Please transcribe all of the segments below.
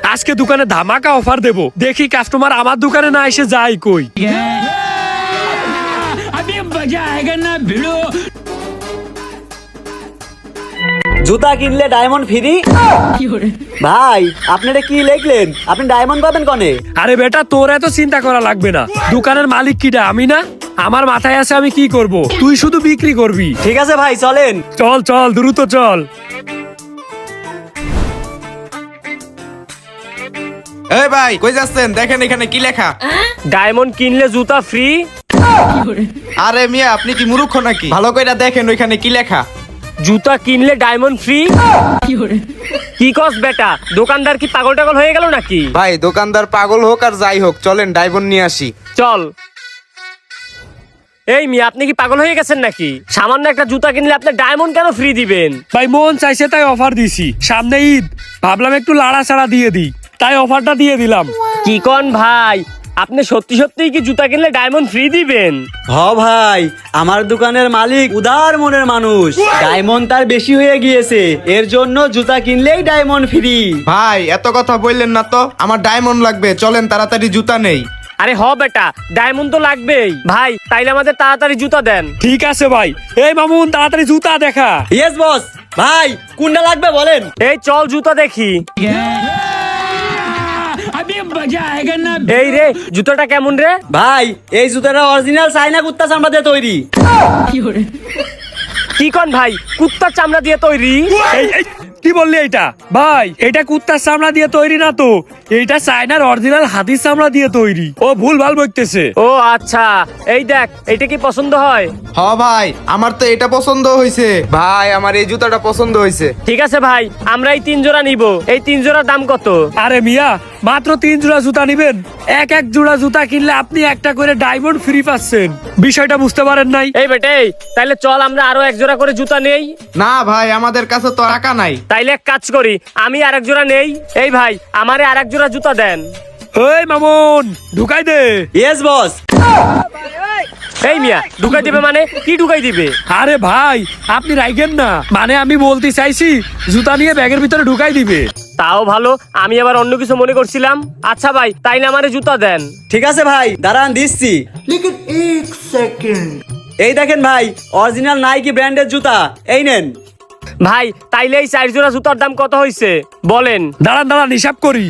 আজকে দোকানে ধামাকা অফার দেব, দেখি কাস্টমার আমার দোকানে না এসে যায় কই। জুতা কিনলে ডায়মন্ড ফ্রি। ভাই আপনারা কি লিখলেন? আপনি ডায়মন্ড পাবেন কনে? আরে বেটা, তোর এত চিন্তা করা লাগবে না। দোকানের মালিক কিটা? আমি না? আমার মাথায় আছে আমি কি করব, তুই শুধু বিক্রি করবি। ঠিক আছে ভাই, চলেন। চল চল, দ্রুত চল। এই ভাই কই যাচ্ছেন? দেখেন এখানে কি লেখা। ডায়মন্ড কিনলে জুতা ফ্রি। আরে মিয়া, আপনি কি মূর্খ নাকি? ভালো কইরা দেখেন ওইখানে কি লেখা। জুতা কিনলে ডায়মন্ড ফ্রি? কি কস বেটা, দোকানদার কি পাগল টাগল হয়ে গেল নাকি? ভাই দোকানদার পাগল হোক আর যাই হোক, চলেন ডায়মন্ড নিয়ে আসি। চল। এই মিয়া, আপনি কি পাগল হয়ে গেছেন নাকি? সামান্য একটা জুতা কিনলে আপনি ডায়মন্ড কেন ফ্রি দিবেন? ভাই মন চাইছে তাই অফার দিছি, সামনে ঈদ, ভাবলাম একটু লাড়া ছাড়া দিয়ে দিই, তাই অফারটা দিয়ে দিলাম। কি কোন ভাই, আপনি সত্যি সত্যিই কি জুতা কিনলে ডায়মন্ড ফ্রি দিবেন? হ ভাই, আমার দোকানের মালিক উদার মনের মানুষ, ডায়মন্ড তার বেশি হয়ে গিয়েছে, এর জন্য জুতা কিনলেই ডায়মন্ড ফ্রি। ভাই এত কথা বললেন না তো, আমার ডায়মন্ড লাগবে, চলেন তাড়াতাড়ি জুতা নেই। আরে হ বেটা, ডায়মন্ড তো লাগবেই। ভাই তাইলে আমাদের তাড়াতাড়ি জুতা দেন। ঠিক আছে ভাই। এই মামুন, তাড়াতাড়ি জুতা দেখা। Yes boss. ভাই কোনটা লাগবে বলেন? এই চল জুতা দেখি। এই রে, জুতাটা কেমন রে? ভাই এই জুতাটা অরিজিনাল চায়না কুত্তা চামড়া দিয়ে তৈরি। কি কোন ভাই, কুত্তার চামড়া দিয়ে তৈরি? কি বললি এটা? ভাই এটা কুত্তার চামড়া দিয়ে তৈরি না তো, এইটা চায়নার অরিজিনাল হাতির চামড়া দিয়ে তৈরি। ও ভুল ভাল বলতেছে। ও আচ্ছা, এই দেখ, এটা কি পছন্দ হয়? হ ভাই, আমার তো এটা পছন্দ হয়েছে। ভাই আমার এই জুতাটা পছন্দ হয়েছে। ঠিক আছে ভাই, আমরা এই 3 জোড়া নিব। এই 3 জোড়ার দাম কত? আরে মিয়া, মাত্র 3 জোড়া জুতা নিবেন? এক জোড়া জুতা কিনলে আপনি একটা করে ডায়মন্ড ফ্রি পাচ্ছেন। বিষয়টা বুঝতে পারেন নাই? এই বেটে, তাইলে চল আমরা আরো 1 জোড়া করে জুতা নেই। না ভাই, আমাদের কাছে তো টাকা নাই। তাইলে এক কাজ করি, আমি আরেক জোড়া নেই। এই ভাই, আমারে আরেক জোড়া জুতা দেন। ওই মামুন, ঢুকাই দে। Yes boss. এই মিয়া, ঢুকাই দিবে মানে কি ঢুকাই দিবে? আরে ভাই আপনি রাইগেন না, মানে আমি বলতে চাইছি জুতা নিয়ে ব্যাগের ভিতরে ঢুকাই দিবে। তাও ভালো, আমি আবার অন্য কিছু মনে করছিলাম। আচ্ছা ভাই, তাইলে আমারে জুতা দেন। ঠিক আছে ভাই, দাঁড়ান দিচ্ছি। এই দেখেন ভাই, অরিজিনাল নাইকি ব্র্যান্ডের জুতা, এই নেন। ভাই তাইলে এই 4 জোড়া জুতার দাম কত হয়েছে বলেন? দাঁড়ান দাঁড়ান, হিসাব করি।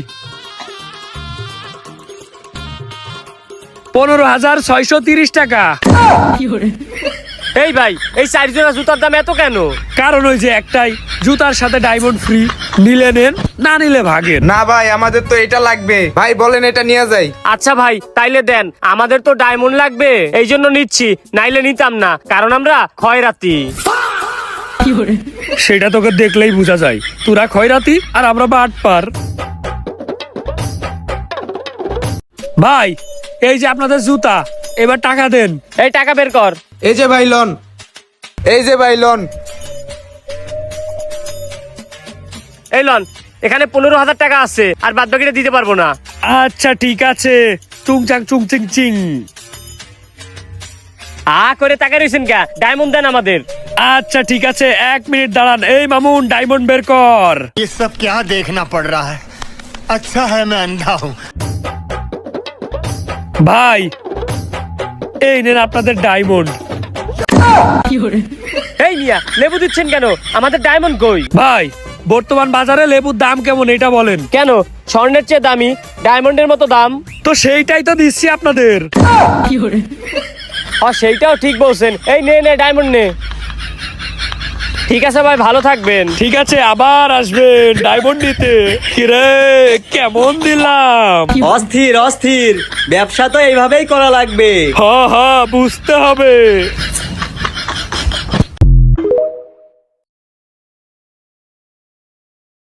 15,630 টাকা। এই ভাই, এই 4 জোড়া জুতার দাম এত কেন? কারণ ওই যে একটাই, জুতার সাথে ডায়মন্ড ফ্রি, নিলে নেন, না নিলে ভাগেন। না ভাই, আমাদের তো এটা লাগবে। ভাই বলেন এটা নিয়ে যাই। আচ্ছা ভাই, তাইলে দেন, আমাদের তো ডায়মন্ড লাগবে, এই জন্য নিচ্ছি, নাইলে নিতাম না, কারণ আমরা খয়রাতি। সেটা তোকে দেখলেই বোঝা যায়, তোরা খয়রাতি আর আমরা বাটপার। ভাই এই যে আপনাদের জুতা, এবার টাকা দেন। এই টাকা বের কর। এই যে ভাই লোন, এই যে ভাই লোন। এই লন, এখানে 15,000 টাকা আছে, আর বাদ বাকিটা দিতে পারবো না। আচ্ছা ঠিক আছে, চুংচাং চুংচিং চিং। করে টাকা রয়েছেন কে? ডায়মন্ড দেন আমাদের। আচ্ছা ঠিক আছে, 1 মিনিট দাঁড়ান। এই মামুন, ডায়মন্ড বের কর। ये सब क्या देखना पड़ रहा है? अच्छा है मैं अंधा हूँ। ভাই এই নেন আপনাদের ডায়মন্ড। এই মিয়া, লেবু দিচ্ছেন কেন? আমাদের ডায়মন্ড কই? ভাই বর্তমান বাজারে লেবুর দাম কেমন এটা বলেন? কেন, স্বর্ণের চেয়ে দামি, ডায়মন্ডের মতো দাম তো, সেইটাই তো দিচ্ছি আপনাদের। সেইটাও ঠিক বলছেন। এই নে নে, ডায়মন্ড নে। ঠিক আছে ভাই, ভালো থাকবেন। ঠিক আছে, আবার আসবেন ডায়মন্ড নিতে। কিরে কেমন দিলাম? অস্থির অস্থির, ব্যবসা তো এইভাবেই করা লাগবে। হ্যাঁ হ্যাঁ, বুঝতে হবে।